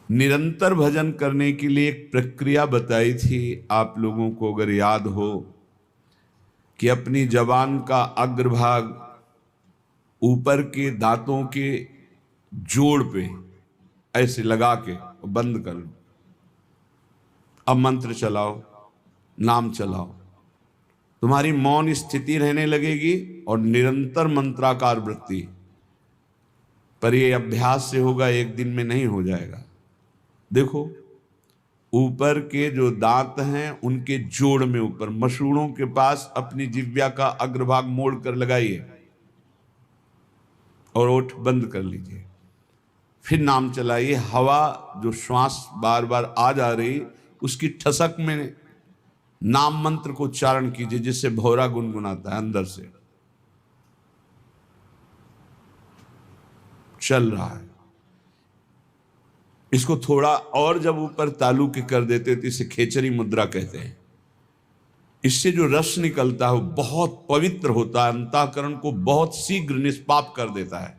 निरंतर भजन करने के लिए एक प्रक्रिया बताई थी आप लोगों को, अगर याद हो, कि अपनी जबान का अग्रभाग ऊपर के दांतों के जोड़ पे ऐसे लगा के बंद कर लो। अब मंत्र चलाओ, नाम चलाओ, तुम्हारी मौन स्थिति रहने लगेगी और निरंतर मंत्राकार वृत्ति। पर ये अभ्यास से होगा, एक दिन में नहीं हो जाएगा। देखो, ऊपर के जो दांत हैं उनके जोड़ में ऊपर मसूड़ों के पास अपनी जिह्वा का अग्रभाग मोड़ कर लगाइए और ओठ बंद कर लीजिए। फिर नाम चलाइए। हवा जो श्वास बार बार आ जा रही, उसकी ठसक में नाम मंत्र को उच्चारण कीजिए, जिससे भौरा गुनगुनाता है अंदर से। चल रहा है। इसको थोड़ा और जब ऊपर तालु के कर देते तो इसे खेचरी मुद्रा कहते हैं। इससे जो रस निकलता है वो बहुत पवित्र होता है, अंतःकरण को बहुत शीघ्र निष्पाप कर देता है।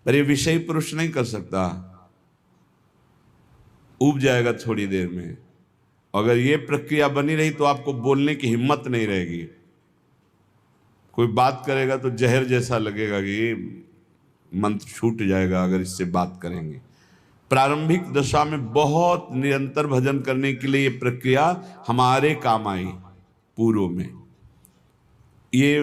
पर ये विषय पुरुष नहीं कर सकता, उब जाएगा थोड़ी देर में। अगर ये प्रक्रिया बनी रही तो आपको बोलने की हिम्मत नहीं रहेगी। कोई बात करेगा तो जहर जैसा लगेगा कि ये मंत्र छूट जाएगा अगर इससे बात करेंगे। प्रारंभिक दशा में बहुत निरंतर भजन करने के लिए ये प्रक्रिया हमारे काम आई। पूर्व में ये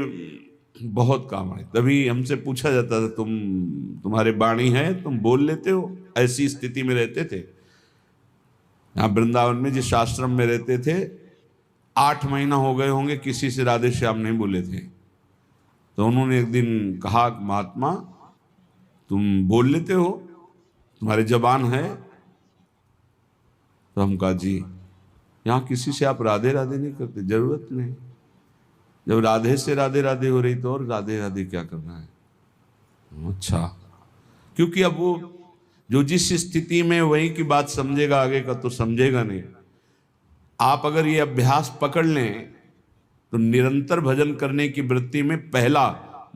बहुत काम आई। तभी हमसे पूछा जाता था, तुम्हारे वाणी है, तुम बोल लेते हो? ऐसी स्थिति में रहते थे। यहाँ वृंदावन में जिस आश्रम में रहते थे, 8 महीना हो गए होंगे किसी से राधे श्याम नहीं बोले थे। तो उन्होंने एक दिन कहा, महात्मा तुम बोल लेते हो, तुम्हारे जबान है? तो हम कहा जी, यहाँ किसी से आप राधे राधे नहीं करते, जरूरत नहीं। जब राधे से राधे राधे हो रही तो और राधे राधे क्या करना है? अच्छा, क्योंकि अब वो जो जिस स्थिति में वही की बात समझेगा, आगे का तो समझेगा नहीं। आप अगर ये अभ्यास पकड़ लें तो निरंतर भजन करने की वृत्ति में पहला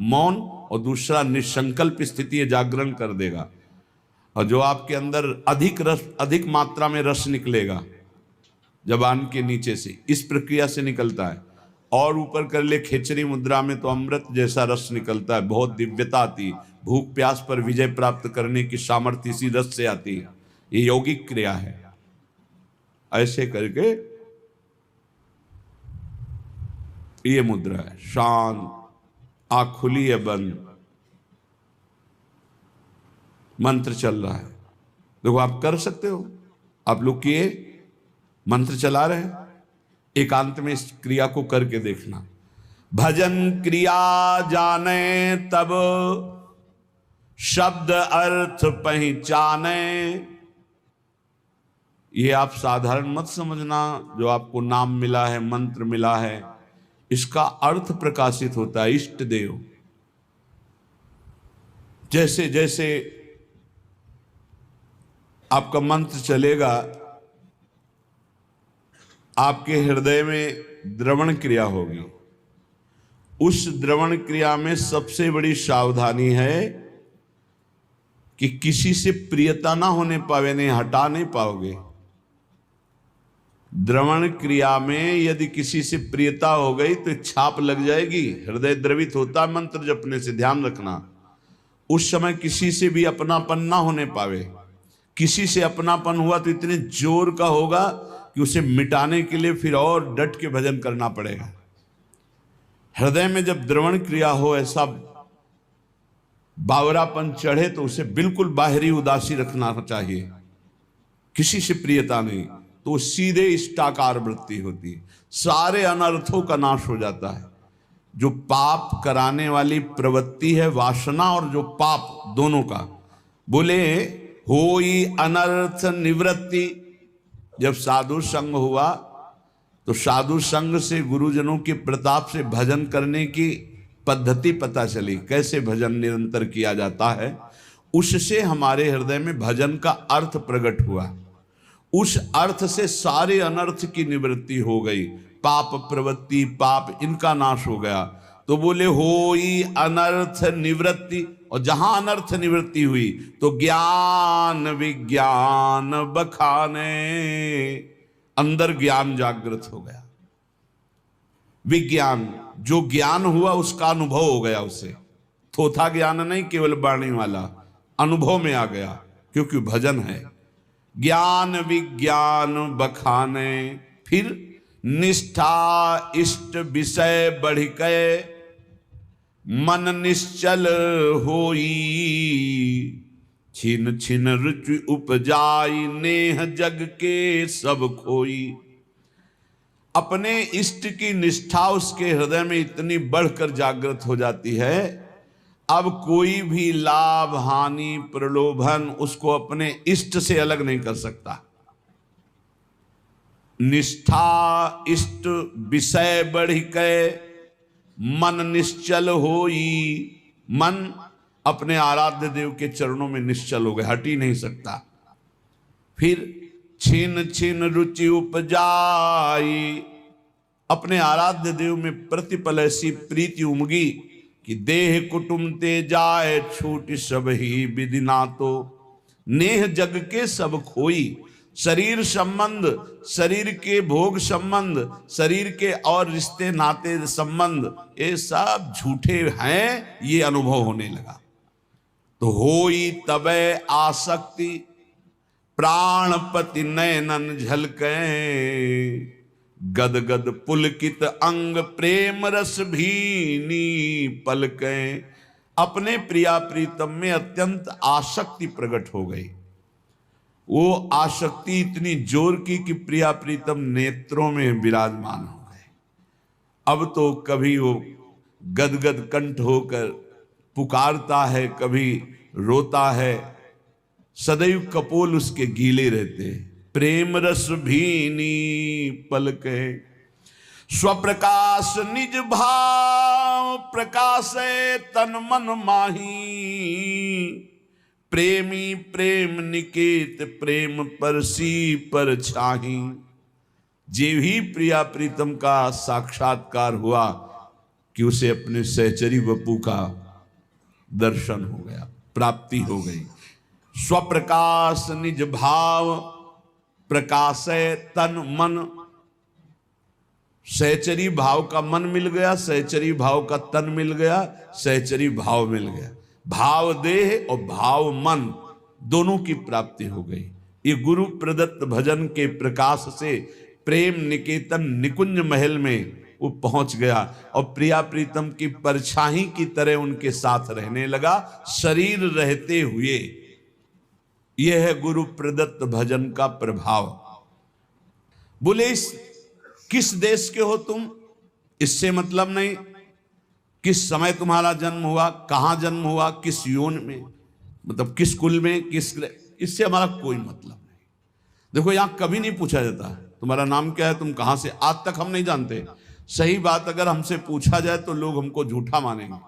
मौन और दूसरा निसंकल्प स्थिति जागरण कर देगा। और जो आपके अंदर अधिक मात्रा में रस निकलेगा जबान के नीचे से, इस प्रक्रिया से निकलता है। और ऊपर कर ले खेचरी मुद्रा में तो अमृत जैसा रस निकलता है, बहुत दिव्यता आती। भूख प्यास पर विजय प्राप्त करने की सामर्थ्य इसी रस से आती है। ये यौगिक क्रिया है। ऐसे करके ये मुद्रा है, शांत, आँख खुली है बंद, मंत्र चल रहा है। देखो, आप कर सकते हो, आप लोग किए, मंत्र चला रहे हैं। एकांत में इस क्रिया को करके देखना। भजन क्रिया जाने तब शब्द अर्थ पहचाने। ये आप साधारण मत समझना, जो आपको नाम मिला है, मंत्र मिला है, इसका अर्थ प्रकाशित होता है। इष्ट देव, जैसे जैसे आपका मंत्र चलेगा, आपके हृदय में द्रवण क्रिया होगी। उस द्रवण क्रिया में सबसे बड़ी सावधानी है कि किसी से प्रियता ना होने पावे, नहीं हटा नहीं पाओगे। द्रवण क्रिया में यदि किसी से प्रियता हो गई तो छाप लग जाएगी। हृदय द्रवित होता है मंत्र जपने से, ध्यान रखना। उस समय किसी से भी अपनापन ना होने पावे। किसी से अपनापन हुआ तो इतने जोर का होगा कि उसे मिटाने के लिए फिर और डट के भजन करना पड़ेगा। हृदय में जब द्रवण क्रिया हो, ऐसा बावरापन चढ़े, तो उसे बिल्कुल बाहरी उदासी रखना चाहिए, किसी से प्रियता नहीं। तो सीधे इष्टाकार वृत्ति होती है, सारे अनर्थों का नाश हो जाता है। जो पाप कराने वाली प्रवृत्ति है, वासना और जो पाप, दोनों का बोले होई अनर्थ निवृत्ति। जब साधु संग हुआ तो साधु संग से, गुरुजनों के प्रताप से भजन करने की पद्धति पता चली, कैसे भजन निरंतर किया जाता है। उससे हमारे हृदय में भजन का अर्थ प्रकट हुआ। उस अर्थ से सारे अनर्थ की निवृत्ति हो गई। पाप प्रवृत्ति, पाप, इनका नाश हो गया। तो बोले होई अनर्थ निवृत्ति, और जहां अनर्थ निवृत्ति हुई तो ज्ञान विज्ञान बखाने, अंदर ज्ञान जागृत हो गया। विज्ञान, जो ज्ञान हुआ उसका अनुभव हो गया उसे, थोथा ज्ञान नहीं केवल वाणी वाला, अनुभव में आ गया, क्योंकि भजन है। ज्ञान विज्ञान बखाने, फिर निष्ठा इष्ट विषय बढ़ के मन निश्चल होई, छिन छिन रुचि उपजाई नेह जग के सब खोई। अपने इष्ट की निष्ठा उसके हृदय में इतनी बढ़कर जागृत हो जाती है, अब कोई भी लाभ हानि प्रलोभन उसको अपने इष्ट से अलग नहीं कर सकता। निष्ठा इष्ट विषय बढ़ के मन निश्चल होई, मन अपने आराध्य देव के चरणों में निश्चल हो गए, हट ही नहीं सकता। फिर छिन छिन रुचि उपजाई, अपने आराध्य देव में प्रतिपल ऐसी प्रीति उमगी कि देह कुटुम ते जाए छूट सब ही विदिना, तो नेह जग के सब खोई। शरीर संबंध, शरीर के भोग संबंध, शरीर के और रिश्ते नाते संबंध, ये सब झूठे हैं, ये अनुभव होने लगा। तो होई तबे आसक्ति प्राणपति नयनन झलके, गद गद पुलकित अंग प्रेम रस भीनी पलके। अपने प्रिया प्रीतम में अत्यंत आसक्ति प्रकट हो गई। वो आसक्ति इतनी जोर की कि प्रिया प्रीतम नेत्रों में विराजमान हो गए। अब तो कभी वो गदगद कंठ होकर पुकारता है, कभी रोता है, सदैव कपोल उसके गीले रहते। प्रेम रस भीनी पलके, स्वप्रकाश निज भाव प्रकाशे तन मन माही। प्रेमी प्रेम निकेत प्रेम परसी पर छाही। जे ही प्रिया प्रीतम का साक्षात्कार हुआ कि उसे अपने सहचरी वपू का दर्शन हो गया, प्राप्ति हो गई। स्वप्रकाश निज भाव प्रकाशे तन मन, सहचरी भाव का मन मिल गया, सहचरी भाव का तन मिल गया, सहचरी भाव मिल गया। भाव देह और भाव मन दोनों की प्राप्ति हो गई। ये गुरु प्रदत्त भजन के प्रकाश से प्रेम निकेतन निकुंज महल में वो पहुंच गया और प्रिया प्रीतम की परछाई की तरह उनके साथ रहने लगा, शरीर रहते हुए। यह है गुरु प्रदत्त भजन का प्रभाव। बोले किस देश के हो तुम, इससे मतलब नहीं। किस समय तुम्हारा जन्म हुआ, कहां जन्म हुआ, किस योन में, मतलब किस कुल में, किस, इससे हमारा कोई मतलब नहीं। देखो यहां कभी नहीं पूछा जाता तुम्हारा नाम क्या है, तुम कहां से, आज तक हम नहीं जानते। सही बात अगर हमसे पूछा जाए तो लोग हमको झूठा मानेंगे।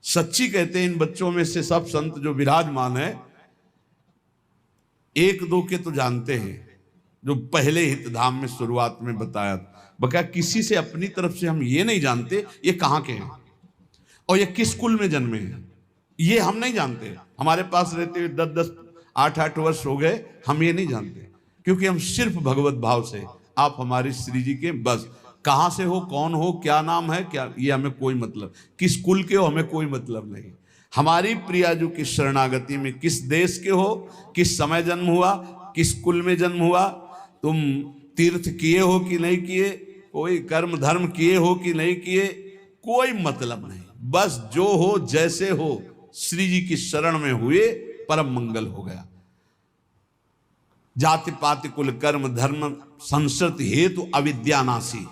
सच्ची कहते हैं इन बच्चों में से सब संत जो विराजमान है, एक दो के तो जानते हैं, जो पहले हितधाम में शुरुआत में बताया था। बका किसी से अपनी तरफ से हम ये नहीं जानते ये कहाँ के हैं और ये किस कुल में जन्मे हैं, ये हम नहीं जानते। हमारे पास रहते हुए 10-10 8-8 वर्ष हो गए, हम ये नहीं जानते, क्योंकि हम सिर्फ भगवत भाव से, आप हमारी श्री जी के, बस कहाँ से हो, कौन हो, क्या नाम है, क्या, ये हमें कोई मतलब, किस कुल के हो हमें कोई मतलब नहीं। हमारी प्रियाजू की शरणागति में किस देश के हो, किस समय जन्म हुआ, किस कुल में जन्म हुआ, तुम तीर्थ किए हो कि नहीं किए, कोई कर्म धर्म किए हो कि नहीं किए, कोई मतलब नहीं। बस जो हो जैसे हो श्री जी की शरण में हुए, परम मंगल हो गया। जाति पाति कुल कर्म धर्म संस्कृति हेतु अविद्यानाशी,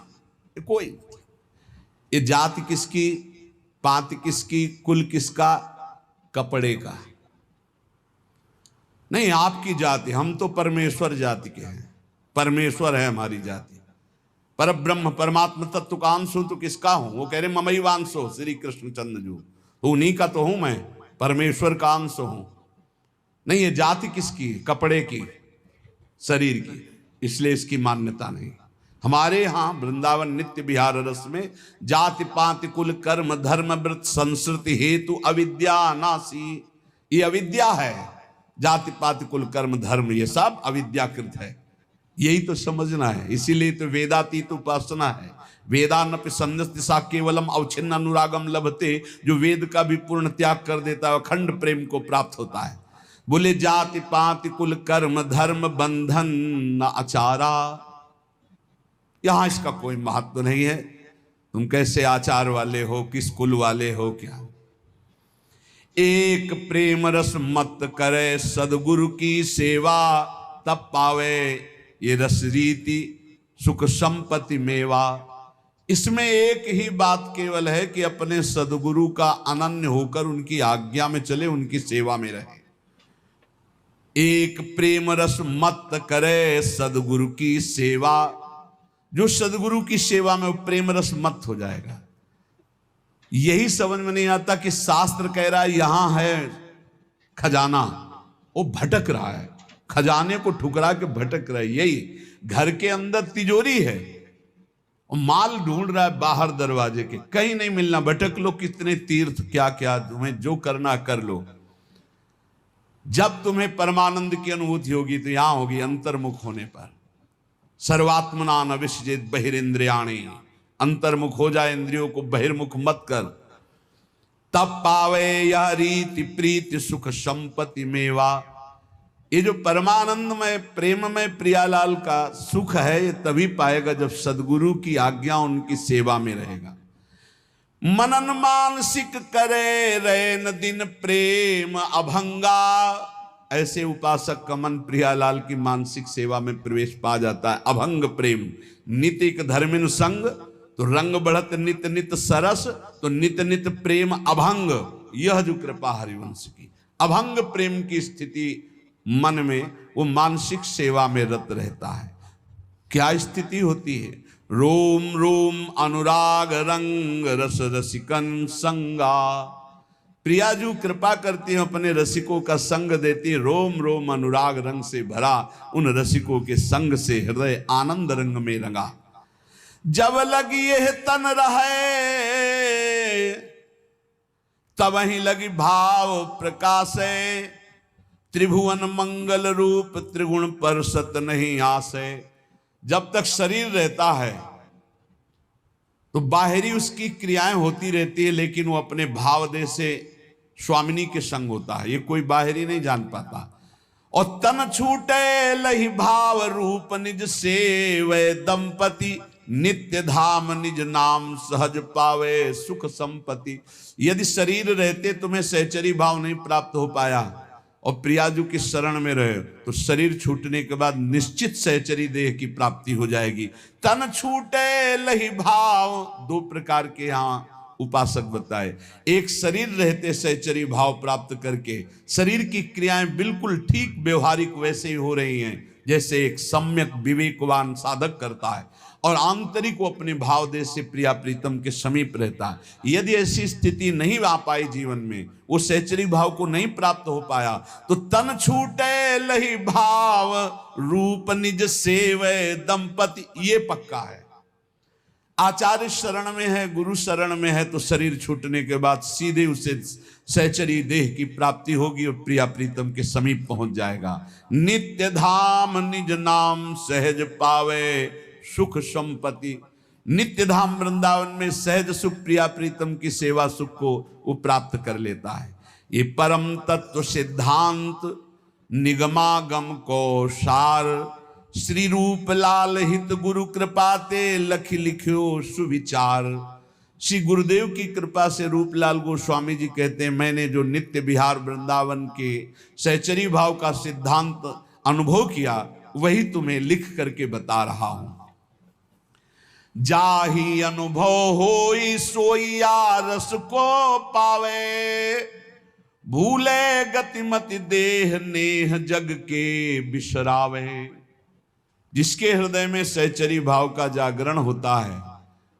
कोई, ये जाति किसकी, पाति किसकी, कुल किसका, कपड़े का नहीं। आपकी जाति, हम तो परमेश्वर जाति के हैं, परमेश्वर है हमारी जाति। पर ब्रह्म परमात्मा तत्व का अंश हूं तो किसका हूं, वो कह रहे ममई वांशो श्री कृष्ण चंद्र जू, तो उन्हीं का तो हूं मैं, परमेश्वर का अंश हूं। नहीं, ये जाति किसकी, कपड़े की, शरीर की, इसलिए इसकी मान्यता नहीं। हमारे यहाँ वृंदावन नित्य विहार रस में जाति पाति कुल कर्म धर्म व्रत संस्कृति हेतु अविद्या नासी, ये अविद्या है। जाति पाति कुल कर्म धर्म ये सब अविद्याकृत है, यही तो समझना है। इसीलिए तो वेदातीत उपासना है। वेदानपि संन्यस्त सा केवलम अवच्छिन्न अनुरागम लभते, जो वेद का भी पूर्ण त्याग कर देता है अखंड प्रेम को प्राप्त होता है। बोले जाति पाति कुल कर्म धर्म बंधन न आचारा, यहां इसका कोई महत्व नहीं है। तुम कैसे आचार वाले हो, किस कुल वाले हो, क्या। एक प्रेम रस मत करे सदगुरु की सेवा, तब पावे ये रस रीति सुख संपत्ति मेवा। इसमें एक ही बात केवल है कि अपने सदगुरु का अनन्य होकर उनकी आज्ञा में चले, उनकी सेवा में रहे। एक प्रेम रस मत करे सदगुरु की सेवा, जो सदगुरु की सेवा में प्रेम रस मत हो जाएगा। यही समझ में नहीं आता कि शास्त्र कह रहा है यहां है खजाना, वो भटक रहा है, खजाने को ठुकरा के भटक रहा है। यही घर के अंदर तिजोरी है और माल ढूंढ रहा है बाहर दरवाजे के, कहीं नहीं मिलना। भटक लो, कितने तीर्थ क्या क्या, तुम्हें जो करना कर लो। जब तुम्हें परमानंद की अनुभूति होगी तो यहां होगी अंतर्मुख होने पर। सर्वात्मना न विसृजेत बहिरिंद्रियाणि, अंतर्मुख हो जाए, इंद्रियों को बहिर्मुख मत कर। तब पावे यह रीति प्रीति सुख संपत्ति मेवा। ये जो परमानंद में प्रेम में प्रियालाल का सुख है, ये तभी पाएगा जब सदगुरु की आज्ञा उनकी सेवा में रहेगा। मनन मानसिक करे रैन दिन प्रेम अभंगा, ऐसे उपासक का मन प्रियालाल की मानसिक सेवा में प्रवेश पा जाता है। अभंग प्रेम नितिक धर्मिन संग, तो रंग बढ़त नित नित सरस, तो नित नित प्रेम अभंग। यह जो कृपा हरिवंश की अभंग प्रेम की स्थिति मन में, वो मानसिक सेवा में रत रहता है। क्या स्थिति होती है? रोम रोम अनुराग रंग रस रसिकन संगा। प्रियाजू कृपा करती है, अपने रसिकों का संग देती है। रोम रोम अनुराग रंग से भरा, उन रसिकों के संग से हृदय आनंद रंग में रंगा। जब लगी यह तन रहे, तब ही लगी भाव प्रकाशे। त्रिभुवन मंगल रूप त्रिगुण पर सत नहीं आसे। जब तक शरीर रहता है तो बाहरी उसकी क्रियाएं होती रहती है, लेकिन वो अपने भाव देह से स्वामिनी के संग होता है, ये कोई बाहरी नहीं जान पाता। और तन छूटे लही भाव रूप निज सेवै दंपति, नित्य धाम निज नाम सहज पावे सुख संपत्ति। यदि शरीर रहते तुम्हें सहचरी भाव नहीं प्राप्त हो पाया और प्रियाजू की शरण में रहे, तो शरीर छूटने के बाद निश्चित सहचरी देह की प्राप्ति हो जाएगी। तन छूटे लही भाव, दो प्रकार के यहाँ उपासक बताए। एक शरीर रहते सहचरी भाव प्राप्त करके शरीर की क्रियाएं बिल्कुल ठीक व्यवहारिक वैसे ही हो रही हैं जैसे एक सम्यक विवेकवान साधक करता है, और आंतरिक वो अपने भाव देश से प्रिया प्रीतम के समीप रहता है। यदि ऐसी स्थिति नहीं आ पाई जीवन में, वो सहचरी भाव को नहीं प्राप्त हो पाया, तो तन छूटे लही भाव रूप निज सेवै दंपति, ये पक्का है। आचार्य शरण में है, गुरु शरण में है, तो शरीर छूटने के बाद सीधे उसे सहचरी देह की प्राप्ति होगी और प्रिया प्रीतम के समीप पहुंच जाएगा। नित्य धाम निज नाम सहज पावे सुख संपत्ति। नित्य धाम वृंदावन में सहज सुख प्रिया प्रीतम की सेवा सुख को वो प्राप्त कर लेता है। ये परम तत्व सिद्धांत निगमागम को सार, श्री रूप लाल हित गुरु कृपाते लख लिख्यो सुविचार। श्री गुरुदेव की कृपा से रूपलाल गोस्वामी जी कहते हैं, मैंने जो नित्य विहार वृंदावन के सहचरी भाव का सिद्धांत अनुभव किया, वही तुम्हें लिख करके बता रहा हूं। जाही अनुभव होई सोइया रस को पावे, भूले गतिमति देह नेह जग के बिसरावे। जिसके हृदय में सहचरी भाव का जागरण होता है,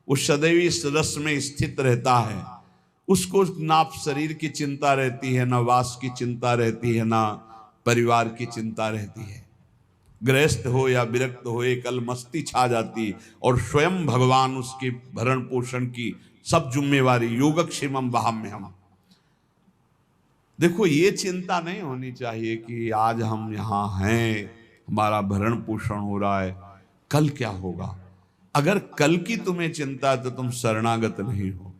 वो सदैव इस रस में स्थित रहता है। उसको ना शरीर की चिंता रहती है, ना वास की चिंता रहती है, ना परिवार की चिंता रहती है। गृहस्थ हो या विरक्त हो, एक अलमस्ती छा जाती और स्वयं भगवान उसके भरण पोषण की सब जिम्मेवारी, योगक्षेमम वहाम्यहम्। देखो, ये चिंता नहीं होनी चाहिए कि आज हम यहाँ हैं, हमारा भरण पोषण हो रहा है, कल क्या होगा। अगर कल की तुम्हें चिंता है तो तुम शरणागत नहीं हो।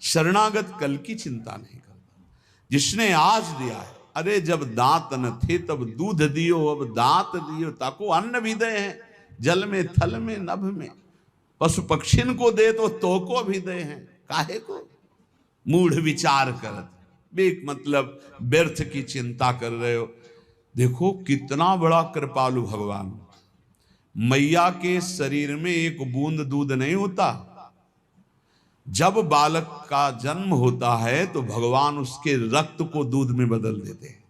शरणागत कल की चिंता नहीं करता, जिसने आज दिया है। अरे जब दांत न थे तब दूध दियो, अब दांत दियो ताको अन्न भी दे हैं, जल में थल में नभ में, पशु पक्षिन को दे तो को भी दे हैं, काहे को मूढ़ विचार करत, बेक मतलब व्यर्थ की चिंता कर रहे हो। देखो कितना बड़ा कृपालु भगवान। मैया के शरीर में एक बूंद दूध नहीं होता। जब बालक का जन्म होता है तो भगवान उसके रक्त को दूध में बदल देते हैं,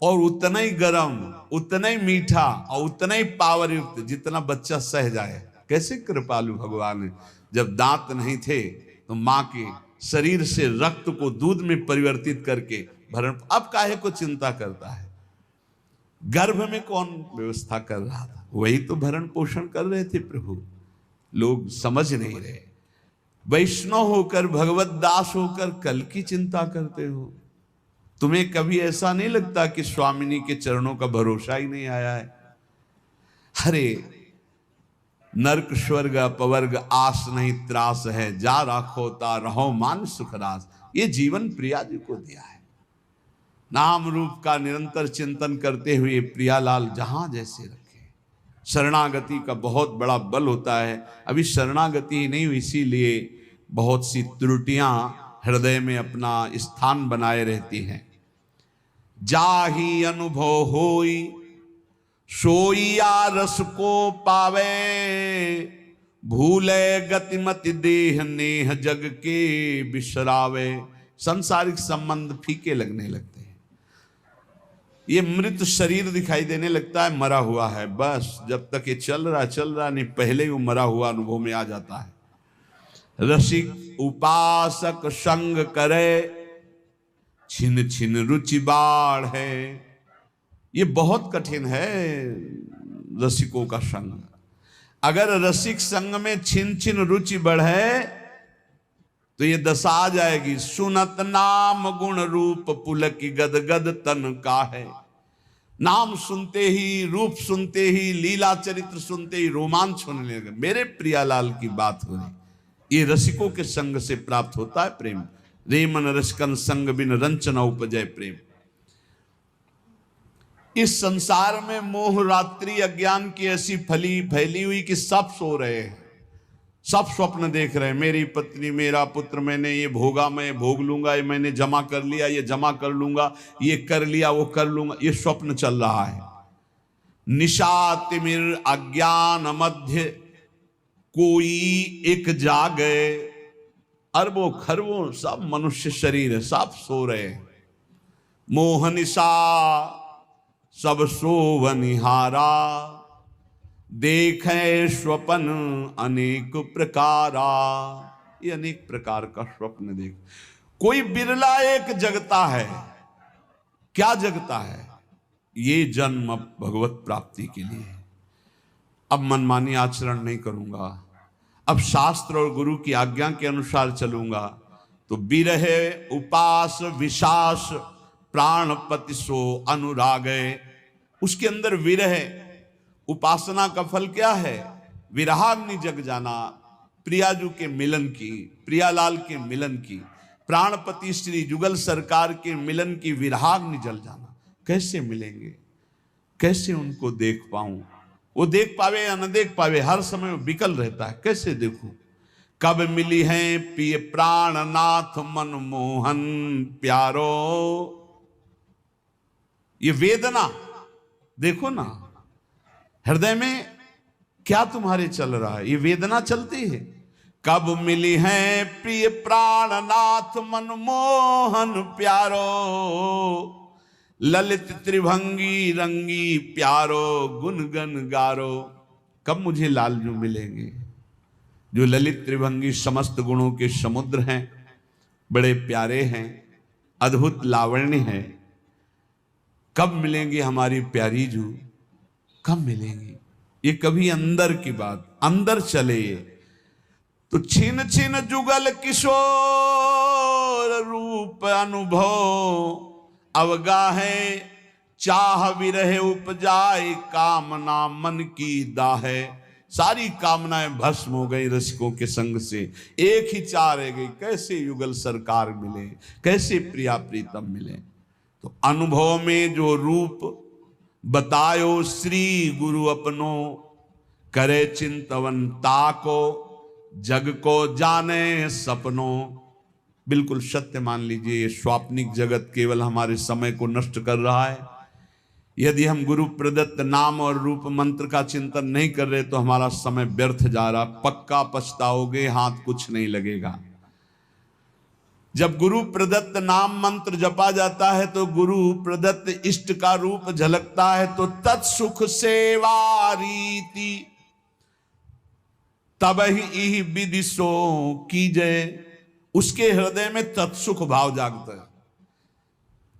और उतना ही गर्म, उतना ही मीठा और उतना ही पावर युक्त जितना बच्चा सह जाए। कैसे कृपालु भगवान है। जब दांत नहीं थे तो मां के शरीर से रक्त को दूध में परिवर्तित करके भरण, अब काहे को चिंता करता है। गर्भ में कौन व्यवस्था कर रहा था, वही तो भरण पोषण कर रहे थे प्रभु। लोग समझ नहीं रहे। वैष्णव होकर, भगवत दास होकर कल की चिंता करते हो। तुम्हें कभी ऐसा नहीं लगता कि स्वामिनी के चरणों का भरोसा ही नहीं आया है। अरे नरक स्वर्ग अपवर्ग आस नहीं त्रास है, जा राखो ता रहो मान सुखरास। ये जीवन प्रिया जी को दिया है। नाम रूप का निरंतर चिंतन करते हुए प्रियालाल जहां जैसे रखे। शरणागति का बहुत बड़ा बल होता है। अभी शरणागति नहीं हुई, इसीलिए बहुत सी त्रुटियां हृदय में अपना स्थान बनाए रहती हैं। जाही अनुभव होई सोईया रस को पावे, भूले गतिमति देह नेह जग के बिसरावे। सांसारिक संबंध फीके लगने लगते हैं। ये मृत शरीर दिखाई देने लगता है, मरा हुआ है। बस जब तक ये चल रहा नहीं, पहले ही वो मरा हुआ अनुभव में आ जाता है। रसिक उपासक संग करे, छिन छिन रुचि बाढ़ है। ये बहुत कठिन है रसिकों का संग। अगर रसिक संग में छिन छिन रुचि बढ़े तो ये दशा आ जाएगी। सुनत नाम गुण रूप पुलक गद गद तन का है। नाम सुनते ही, रूप सुनते ही, लीला चरित्र सुनते ही रोमांच होने लगे। मेरे प्रियालाल की बात हो रही। ये रसिकों के संग से प्राप्त होता है प्रेम। रेमन रसकन संग बिन रंचना उपजय प्रेम। इस संसार में मोह रात्रि अज्ञान की ऐसी फैली हुई कि सब सो रहे हैं, सब स्वप्न देख रहे हैं। मेरी पत्नी, मेरा पुत्र, मैंने ये भोगा, मैं भोग लूंगा, ये मैंने जमा कर लिया, ये जमा कर लूंगा, ये कर लिया, वो कर लूंगा। ये स्वप्न चल रहा है। निशा तिमिर अज्ञान मध्य कोई एक जागे। अरबों खरबों सब मनुष्य शरीर है, सब सो रहे हैं। मोह निशा सब सोवनिहारा, देखे स्वप्न अनेक प्रकारा। ये अनेक प्रकार का स्वप्न देख। कोई बिरला एक जगता है। क्या जगता है? ये जन्म अब भगवत प्राप्ति के लिए। अब मनमानी आचरण नहीं करूंगा, अब शास्त्र और गुरु की आज्ञा के अनुसार चलूंगा। तो बिरहे उपास विशास प्राणपति सो अनुरागे। उसके अंदर विरह, उपासना का फल क्या है? विरहाग्नि जग जाना, प्रियाजू के मिलन की, प्रियालाल के मिलन की, प्राणपति श्री जुगल सरकार के मिलन की विरहाग्नि जल जाना। कैसे मिलेंगे, कैसे उनको देख पाऊं? वो देख पावे या न देख पावे, हर समय विकल रहता है। कैसे देखूं? कब मिली है पिय प्राणनाथ मनमोहन प्यारो। ये वेदना देखो ना, हृदय में क्या तुम्हारे चल रहा है? ये वेदना चलती है। कब मिली है प्रिय प्राणनाथ मनमोहन प्यारो, ललित त्रिभंगी रंगी प्यारो गुन गन गारो। कब मुझे लालजू मिलेंगे जो ललित त्रिभंगी समस्त गुणों के समुद्र हैं, बड़े प्यारे हैं, अद्भुत लावण्य हैं। कब मिलेंगे हमारी प्यारी जू? कब मिलेंगी? ये कभी अंदर की बात, अंदर चले तो छिन छिन जुगल किशोर रूप अनुभव अवगाहे चाह विरह उपजाए कामना मन की दाहे। सारी कामनाएं भस्म हो गई रसिकों के संग से, एक ही चाह रह गई, कैसे युगल सरकार मिले, कैसे प्रिया प्रीतम मिले। तो अनुभव में जो रूप बतायो श्री गुरु अपनो, करे चिंतवन ताको जग को जाने सपनों। बिल्कुल सत्य मान लीजिए, ये स्वाप्निक जगत केवल हमारे समय को नष्ट कर रहा है। यदि हम गुरु प्रदत्त नाम और रूप मंत्र का चिंतन नहीं कर रहे तो हमारा समय व्यर्थ जा रहा, पक्का पछताओगे, हाथ कुछ नहीं लगेगा। जब गुरु प्रदत्त नाम मंत्र जपा जाता है तो गुरु प्रदत्त इष्ट का रूप झलकता है, तो तत्सुख सेवा रीति तब ही विदिशो कीजे। उसके हृदय में तत्सुख भाव जागता है।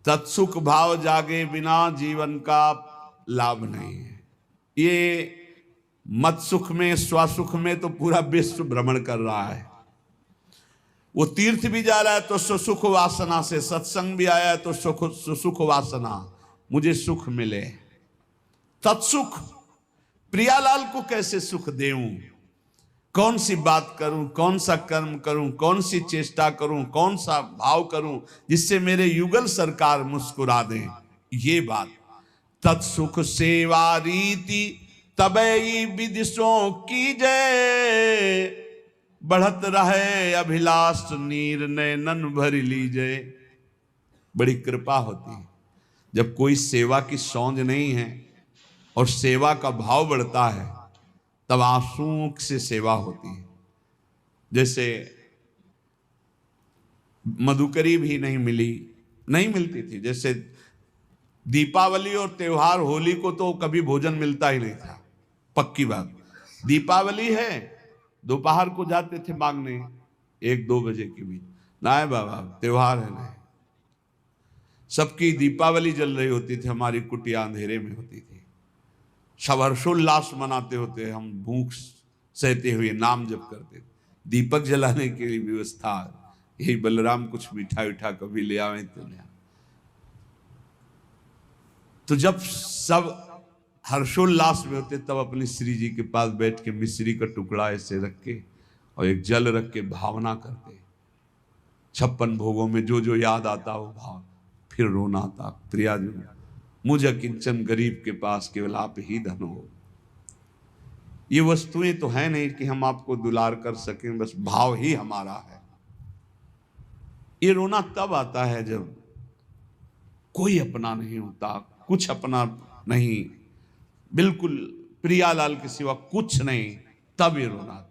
तत्सुख भाव जागे बिना जीवन का लाभ नहीं है। ये मत सुख में, स्वसुख में तो पूरा विश्व भ्रमण कर रहा है। वो तीर्थ भी जा रहा है तो सुसुख वासना से, सत्संग भी आया है तो सुसुख वासना, मुझे सुख मिले। तत्सुख, प्रियालाल को कैसे सुख देऊं, कौन सी बात करूं, कौन सा कर्म करूं, कौन सी चेष्टा करूं, कौन सा भाव करूं जिससे मेरे युगल सरकार मुस्कुरा दें, ये बात। तत्सुख सेवा रीति तबई विदिशों की जय, बढ़त रहे अभिलाष नीर नैनन भर लीजिए। बड़ी कृपा होती है जब कोई सेवा की सौंध नहीं है और सेवा का भाव बढ़ता है, तब आंसुओं से सेवा होती है। जैसे मधुकरी भी नहीं मिलती थी। जैसे दीपावली और त्योहार, होली को तो कभी भोजन मिलता ही नहीं था, पक्की बात। दीपावली है, दोपहर को जाते थे मांगने 1-2 बजे के बीच, ना है बाबा त्योहार है ना। सबकी दीपावली जल रही होती थी, हमारी कुटिया अंधेरे में होती थी। सब हर्षोल्लास मनाते होते, हम भूख सहते हुए नाम जप करते। दीपक जलाने के लिए व्यवस्था, यही बलराम कुछ मीठा मीठा कभी ले आवे तो ले। तो जब सब हर्षोल्लास में होते तब अपने श्री जी के पास बैठ के मिश्री का टुकड़ा ऐसे रख के और एक जल रख के भावना करते। 56 भोगों में जो जो याद आता वो भाव, फिर रोना आता, प्रिया जी मुझे किंचन गरीब के पास केवल आप ही धन हो। ये वस्तुएं तो है नहीं कि हम आपको दुलार कर सकें, बस भाव ही हमारा है। ये रोना तब आता है जब कोई अपना नहीं होता, कुछ अपना नहीं, बिल्कुल प्रियालाल के सिवा कुछ नहीं, तब ये रोना।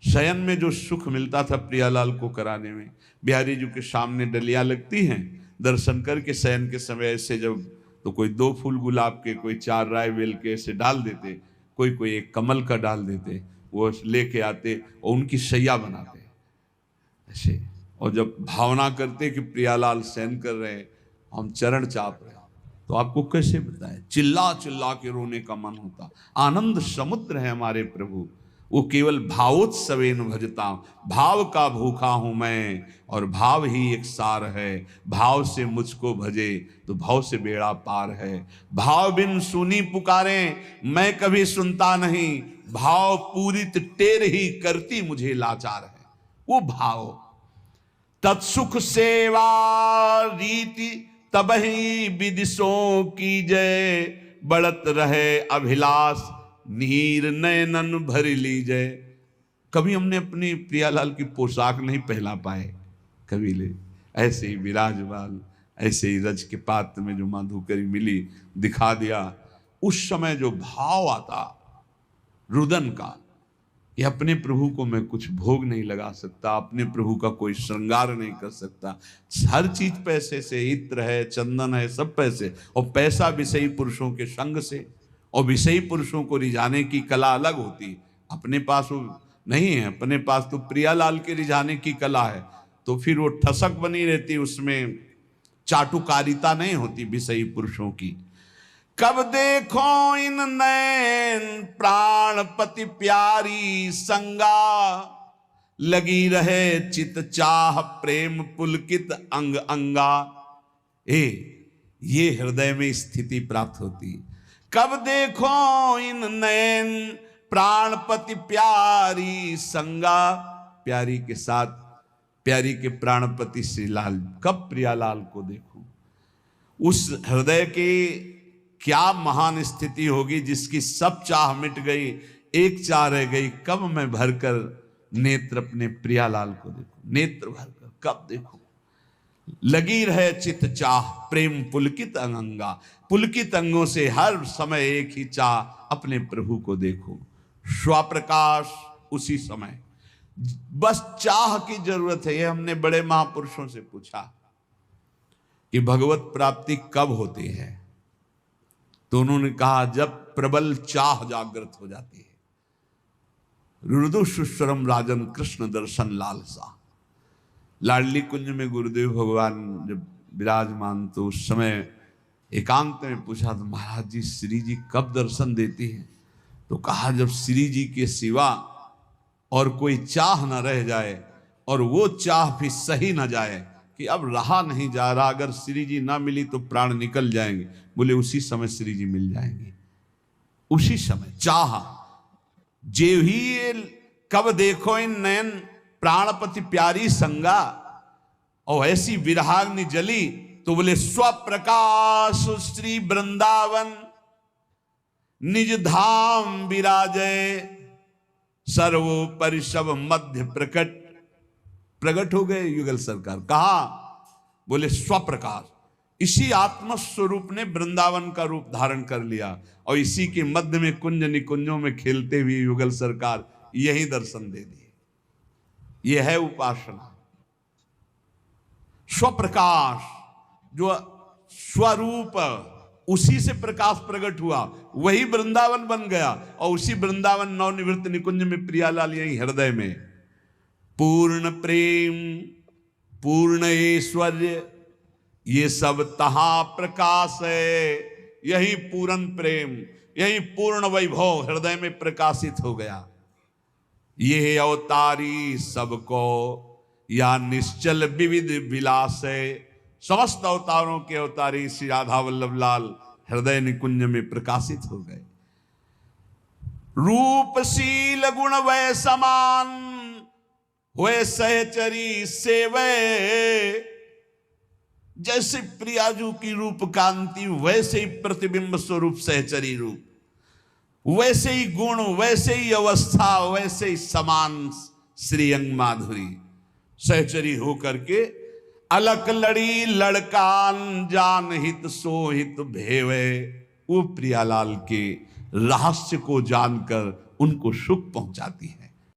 शयन में जो सुख मिलता था प्रियालाल को कराने में, बिहारी जी के सामने डलियां लगती हैं, दर्शन करके शयन के समय ऐसे जब तो कोई 2 फूल गुलाब के, कोई 4 राय बेल के ऐसे डाल देते, कोई एक कमल का डाल देते, वो लेके आते और उनकी शैया बनाते ऐसे। और जब भावना करते कि प्रियालाल शयन कर रहे हैं, हम चरण चाप रहे, तो आपको कैसे बताए, चिल्ला चिल्ला के रोने का मन होता। आनंद समुद्र है हमारे प्रभु, वो केवल भावोत्सवेन भजता। भाव का भूखा हूं मैं और भाव ही एक सार है। भाव से मुझको भजे तो भाव से बेड़ा पार है। भाव बिन सुनी पुकारे मैं कभी सुनता नहीं, भाव पूरित टेर ही करती मुझे लाचार है। वो भाव तत्सुख सेवा रीति तबहि विदिशों की जय, बढ़त रहे अभिलाष नीर नैनन भर लीजिए। कभी हमने अपनी प्रियालाल की पोशाक नहीं पहना पाए, कभी ले ऐसे ही विराजमान, ऐसे ही रज के पात्र में जो माधुकरी मिली दिखा दिया। उस समय जो भाव आता रुदन का, ये अपने प्रभु को मैं कुछ भोग नहीं लगा सकता, अपने प्रभु का कोई श्रृंगार नहीं कर सकता। हर चीज पैसे से, इत्र है, चंदन है, सब पैसे। और पैसा विषयी पुरुषों के संग से, और विषयी पुरुषों को रिझाने की कला अलग होती। अपने पास वो नहीं है, अपने पास तो प्रियालाल के रिझाने की कला है, तो फिर वो ठसक बनी रहती, उसमें चाटुकारिता नहीं होती विषयी पुरुषों की। कब देखो इन नैन प्राणपति प्यारी संगा, लगी रहे चित चाह प्रेम पुलकित अंग अंगा। ये हृदय में स्थिति प्राप्त होती। कब देखो इन नैन प्राणपति प्यारी संगा, प्यारी के साथ प्यारी के प्राणपति श्री लाल, कब प्रियालाल को देखूं। उस हृदय के क्या महान स्थिति होगी जिसकी सब चाह मिट गई, एक चाह रह गई, कब मैं भरकर नेत्र अपने प्रियालाल को देखूं, नेत्र भरकर कब देखूं। लगी रहे चित चाह प्रेम पुलकित अंगा, पुलकित अंगों से हर समय एक ही चाह अपने प्रभु को देखूं। स्वप्रकाश उसी समय, बस चाह की जरूरत है। ये हमने बड़े महापुरुषों से पूछा कि भगवत प्राप्ति कब होती है, तो उन्होंने कहा जब प्रबल चाह जागृत हो जाती है। रुदु सुश्वरम राजन कृष्ण दर्शन लालसा। लाडली कुंज में गुरुदेव भगवान जब विराजमान, तो उस समय एकांत में पूछा तो महाराज जी श्री जी कब दर्शन देती हैं, तो कहा जब श्री जी के सिवा और कोई चाह न रह जाए और वो चाह भी सही न जाए कि अब रहा नहीं जा रहा, अगर श्री जी ना मिली तो प्राण निकल जाएंगे, बोले उसी समय श्री जी मिल जाएंगे। उसी समय चाह जे ही कब देखो इन नयन प्राणपति प्यारी संगा, और ऐसी विरहाग्नि जली तो बोले स्वप्रकाश श्री वृंदावन निज धाम विराजय, सर्वोपरि सब मध्य प्रकट हो गए युगल सरकार। कहा, बोले स्वप्रकाश, इसी आत्म स्वरूप ने वृंदावन का रूप धारण कर लिया और इसी के मध्य में कुंज निकुंजों में खेलते हुए युगल सरकार यही दर्शन दे दिए। यह है उपासना। स्वप्रकाश, जो स्वरूप उसी से प्रकाश प्रकट हुआ, वही वृंदावन बन गया और उसी वृंदावन नवनिवृत्त निकुंज में प्रियालाल यही हृदय में पूर्ण प्रेम पूर्ण ऐश्वर्य ये सब तहां प्रकाश है। यही पूर्ण प्रेम, यही पूर्ण वैभव हृदय में प्रकाशित हो गया। ये अवतारी सबको या निश्चल विविध विलास है। समस्त अवतारों के अवतारी श्री राधा वल्लभ लाल हृदय निकुंज में प्रकाशित हो गए। रूपशील गुण वै समान हुए सहचरी सेवे, जैसे प्रियाजू की रूप कांति वैसे ही प्रतिबिंब स्वरूप सहचरी रूप, वैसे ही गुण, वैसे ही अवस्था, वैसे ही समान श्री अंग माधुरी सहचरी होकर के अलक लड़ी लड़कान जान हित सो हित भेवे। वो प्रियालाल के रहस्य को जानकर उनको सुख पहुंचाती है।